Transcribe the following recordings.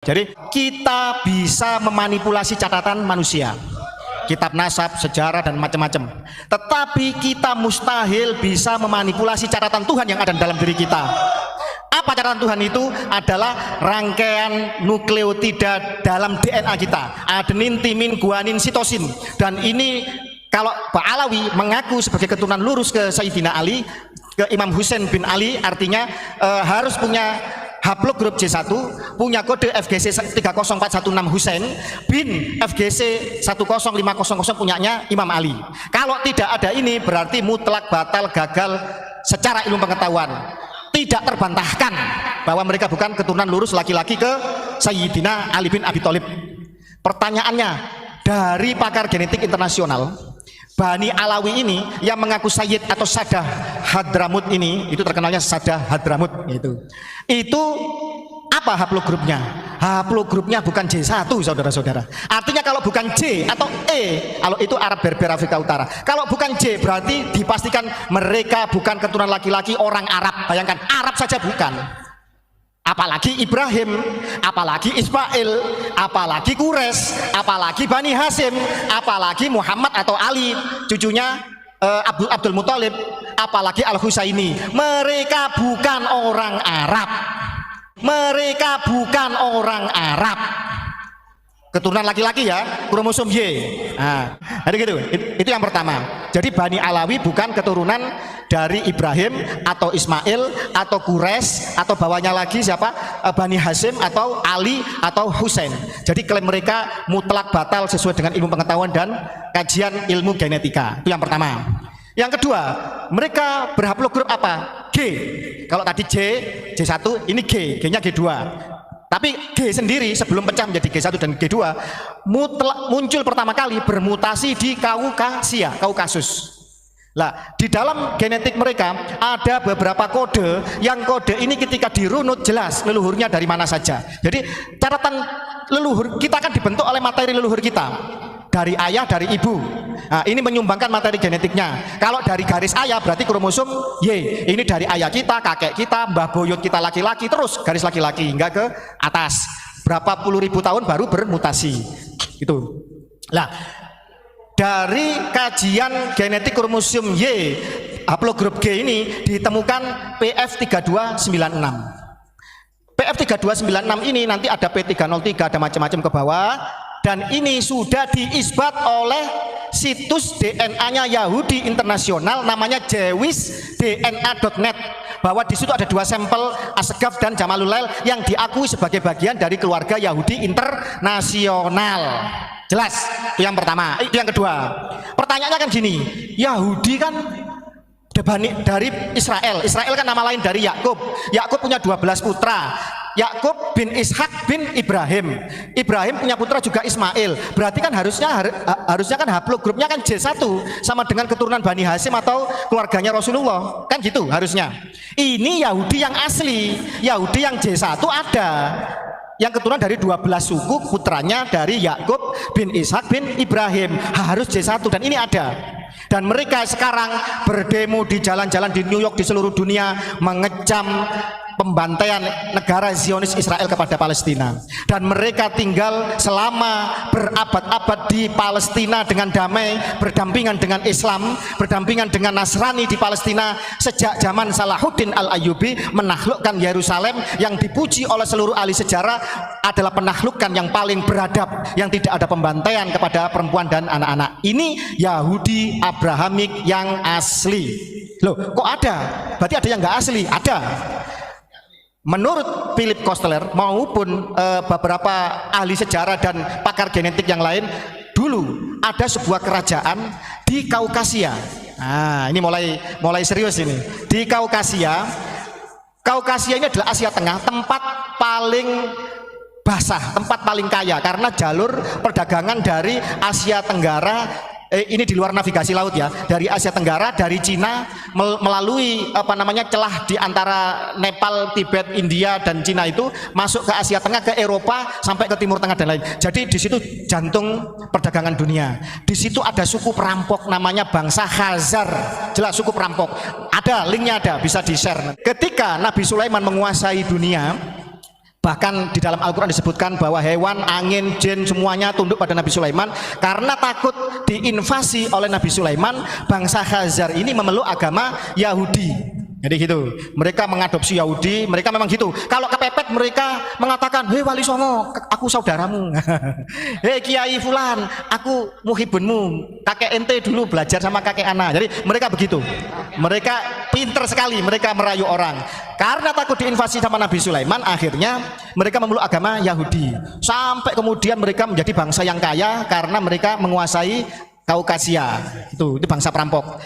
Jadi kita bisa memanipulasi catatan manusia, kitab nasab, sejarah dan macam-macam. Tetapi kita mustahil bisa memanipulasi catatan Tuhan yang ada dalam diri kita. Apa catatan Tuhan itu? Adalah rangkaian nukleotida dalam DNA kita, adenin, timin, guanin, sitosin. Dan ini kalau Pak Alawi mengaku sebagai keturunan lurus ke Sayyidina Ali, ke Imam Husain bin Ali, artinya harus punya haplogrup J1, punya kode FGC 30416 Husain bin FGC 10500 punyanya Imam Ali. Kalau tidak ada ini berarti mutlak batal, gagal secara ilmu pengetahuan. Tidak terbantahkan bahwa mereka bukan keturunan lurus laki-laki ke Sayyidina Ali bin Abi Thalib. Pertanyaannya, dari pakar genetik internasional, Bani Alawi ini yang mengaku Sayyid atau Sadah Hadramut ini, itu terkenalnya Sadah Hadramut itu apa haplogrupnya? Haplogrupnya bukan J1, saudara-saudara. Artinya kalau bukan J atau E, kalau itu Arab Berber Afrika Utara. Kalau bukan J berarti dipastikan mereka bukan keturunan laki-laki orang Arab. Bayangkan, Arab saja bukan. Apalagi Ibrahim, apalagi Ismail, apalagi Quraisy, apalagi Bani Hasyim, apalagi Muhammad atau Ali, cucunya Abdul Muthalib, apalagi Al-Husaini. Mereka bukan orang Arab. Mereka bukan orang Arab. Keturunan laki-laki ya, kromosom Y. Nah, jadi gitu. Itu yang pertama. Jadi Bani Alawi bukan keturunan dari Ibrahim atau Ismail atau Quraisy atau bawahnya lagi siapa? Bani Hasyim atau Ali atau Husain. Jadi klaim mereka mutlak batal sesuai dengan ilmu pengetahuan dan kajian ilmu genetika. Itu yang pertama. Yang kedua, mereka berhaplogrup apa? G. Kalau tadi J1, ini G-nya G2. Tapi G sendiri sebelum pecah menjadi G1 dan G2 muncul pertama kali bermutasi di Kaukasus. Nah, di dalam genetik mereka ada beberapa kode yang kode ini ketika dirunut jelas leluhurnya dari mana saja. Jadi catatan leluhur kita kan dibentuk oleh materi leluhur kita. Dari ayah, dari ibu. Nah, ini menyumbangkan materi genetiknya. Kalau dari garis ayah berarti kromosom Y. Ini dari ayah kita, kakek kita, mbah buyut kita laki-laki, terus garis laki-laki hingga ke atas. Berapa puluh ribu tahun baru bermutasi. Gitu. Nah, dari kajian genetik kromosom Y, haplogrup G ini ditemukan PF3296. PF3296 ini nanti ada P303, ada macam-macam ke bawah. Dan ini sudah diisbat oleh situs DNA-nya Yahudi internasional namanya jewishdna.net, bahwa di situ ada 2 sampel Asgaf dan Jamalulail yang diakui sebagai bagian dari keluarga Yahudi internasional. Jelas? Itu yang pertama. Itu yang kedua. Pertanyaannya kan gini, Yahudi kan dari Israel. Israel kan nama lain dari Yakub. Yakub punya 12 putra. Yakub bin Ishak bin Ibrahim. Ibrahim punya putra juga Ismail. Berarti kan harusnya kan haplogrupnya kan J1 sama dengan keturunan Bani Hasyim atau keluarganya Rasulullah. Kan gitu harusnya. Ini Yahudi yang asli. Yahudi yang J1 ada. Yang keturunan dari 12 suku putranya dari Yakub bin Ishak bin Ibrahim. Harus J1 dan ini ada. Dan mereka sekarang berdemo di jalan-jalan di New York, di seluruh dunia, mengecam pembantaian negara Zionis Israel kepada Palestina. Dan mereka tinggal selama berabad-abad di Palestina dengan damai, berdampingan dengan Islam, berdampingan dengan Nasrani di Palestina sejak zaman Salahuddin Al-Ayyubi menaklukkan Yerusalem, yang dipuji oleh seluruh ahli sejarah adalah penaklukan yang paling beradab, yang tidak ada pembantaian kepada perempuan dan anak-anak. Ini Yahudi Abrahamik yang asli. Loh, kok ada? Berarti ada yang nggak asli? Ada. Menurut Philip Kostler maupun beberapa ahli sejarah dan pakar genetik yang lain, dulu ada sebuah kerajaan di Kaukasia. Nah, ini mulai serius ini. Di Kaukasia. Kaukasia ini adalah Asia Tengah, tempat paling basah, tempat paling kaya karena jalur perdagangan dari Asia Tenggara. Ini di luar navigasi laut ya, dari Asia Tenggara, dari Cina melalui celah di antara Nepal, Tibet, India dan Cina itu masuk ke Asia Tengah, ke Eropa sampai ke Timur Tengah dan lain. Jadi di situ jantung perdagangan dunia. Di situ ada suku perampok namanya bangsa Khazar. Jelas suku perampok. Ada linknya, ada bisa di-share. Ketika Nabi Sulaiman menguasai dunia, Bahkan di dalam Al-Quran disebutkan bahwa hewan, angin, jin semuanya tunduk pada Nabi Sulaiman karena takut diinvasi oleh Nabi Sulaiman. Bangsa Khazar ini memeluk agama Yahudi. Jadi gitu, mereka mengadopsi Yahudi, mereka memang gitu. Kalau kepepet mereka mengatakan, hei Wali Songo, aku saudaramu. Hei Kiai Fulan, aku muhibunmu. Kakek ente dulu belajar sama kakek Ana. Jadi mereka begitu. Mereka pinter sekali, mereka merayu orang. Karena takut diinvasi sama Nabi Sulaiman, akhirnya mereka memeluk agama Yahudi. Sampai kemudian mereka menjadi bangsa yang kaya karena mereka menguasai Kaukasia. Itu bangsa perampok.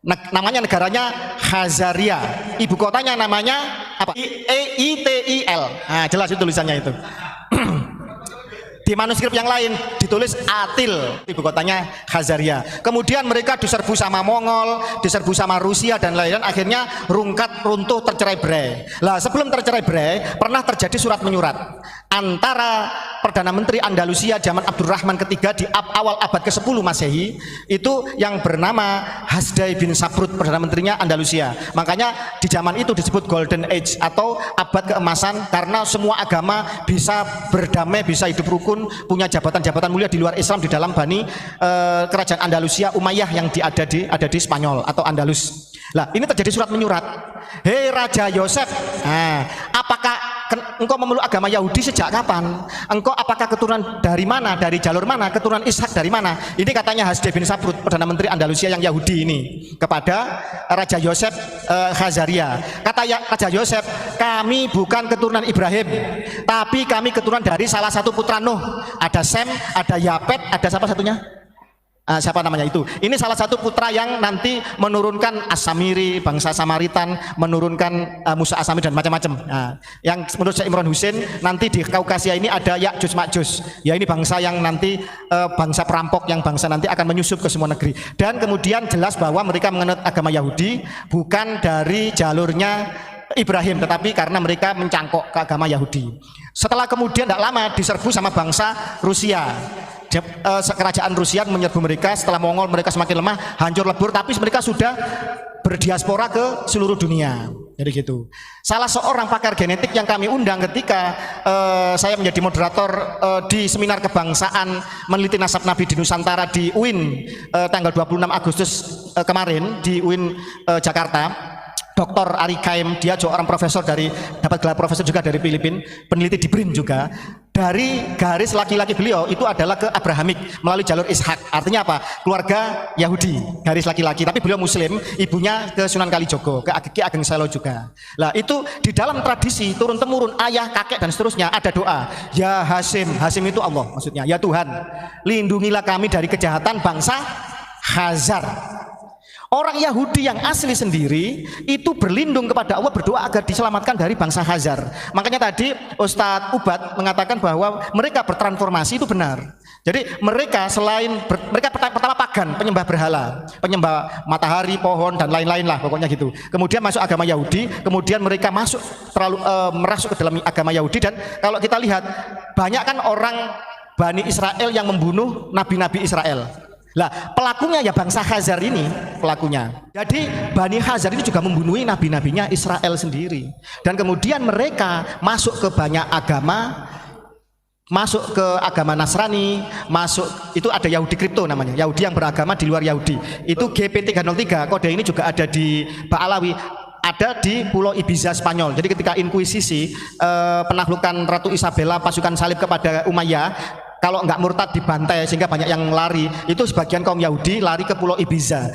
Namanya negaranya Khazaria, ibu kotanya namanya apa? Eitil. Nah, jelas itu tulisannya itu. Di manuskrip yang lain ditulis Atil, ibu kotanya Khazaria. Kemudian mereka diserbu sama Mongol, diserbu sama Rusia dan lain-lain, akhirnya runtuh, tercerai-berai. Lah sebelum tercerai-berai pernah terjadi surat menyurat antara Perdana Menteri Andalusia zaman Abdurrahman ketiga di awal abad ke-10 Masehi, itu yang bernama Hasdai bin Sabrut, Perdana Menterinya Andalusia. Makanya di zaman itu disebut Golden Age atau abad keemasan, karena semua agama bisa berdamai, bisa hidup rukun, punya jabatan-jabatan mulia di luar Islam di dalam Bani kerajaan Andalusia Umayyah yang ada di Spanyol atau Andalus. Lah ini terjadi surat menyurat, hei Raja Yosef, apakah engkau memeluk agama Yahudi sejak kapan? Engkau apakah keturunan dari mana? Dari jalur mana? Keturunan Ishak dari mana? Ini katanya Hasdai bin Sabrut, Perdana Menteri Andalusia yang Yahudi ini, kepada Raja Yosef Khazaria. Kata Raja Yosef, kami bukan keturunan Ibrahim, tapi kami keturunan dari salah satu putra Nuh. Ada Sem, ada Yapet, ada siapa satunya? Siapa namanya itu? Ini salah satu putra yang nanti menurunkan As-Samiri, bangsa Samaritan, menurunkan Musa As-Samiri dan macam-macam. Yang menurut Syekh Imran Husain, nanti di Kaukasia ini ada Ya'juj Ma'juj. Ya ini bangsa yang nanti bangsa perampok, yang bangsa nanti akan menyusup ke semua negeri. Dan kemudian jelas bahwa mereka menganut agama Yahudi bukan dari jalurnya Ibrahim, tetapi karena mereka mencangkok ke agama Yahudi. Setelah kemudian tidak lama diserbu sama bangsa Rusia. Kerajaan Rusia menyerbu mereka. Setelah Mongol mereka semakin lemah, hancur lebur, tapi mereka sudah berdiaspora ke seluruh dunia. Jadi gitu. Salah seorang pakar genetik yang kami undang ketika saya menjadi moderator di seminar kebangsaan meneliti nasab Nabi di Nusantara di UIN tanggal 26 Agustus kemarin di UIN Jakarta. Dr. Ari Kaim, dia seorang profesor dapat gelar profesor juga dari Filipina, peneliti di BRIN juga. Dari garis laki-laki beliau itu adalah ke Abrahamik melalui jalur Ishak. Artinya apa? Keluarga Yahudi, garis laki-laki. Tapi beliau Muslim, ibunya ke Sunan Kalijogo, ke Ki Ageng Selo juga. Lah itu di dalam tradisi turun temurun ayah, kakek dan seterusnya ada doa. Ya Hasim, Hasim itu Allah maksudnya. Ya Tuhan, lindungilah kami dari kejahatan bangsa Khazar. Orang Yahudi yang asli sendiri itu berlindung kepada Allah, berdoa agar diselamatkan dari bangsa Khazar. Makanya tadi Ustadz Ubad mengatakan bahwa mereka bertransformasi, itu benar. Jadi mereka mereka pertama pagan, penyembah berhala, penyembah matahari, pohon dan lain-lain lah pokoknya gitu. Kemudian masuk agama Yahudi, kemudian mereka merasuk ke dalam agama Yahudi. Dan kalau kita lihat banyak kan orang Bani Israel yang membunuh nabi-nabi Israel. Lah pelakunya ya bangsa Khazar ini pelakunya. Jadi Bani Khazar ini juga membunuhi nabi-nabinya Israel sendiri. Dan kemudian mereka masuk ke banyak agama, masuk ke agama Nasrani, masuk itu ada Yahudi kripto namanya, Yahudi yang beragama di luar Yahudi. Itu GP303, kode ini juga ada di Ba'alawi, ada di Pulau Ibiza Spanyol. Jadi ketika inkuisisi penaklukan Ratu Isabella pasukan salib kepada Umayyah, kalau nggak murtad dibantai sehingga banyak yang lari, itu sebagian kaum Yahudi lari ke Pulau Ibiza.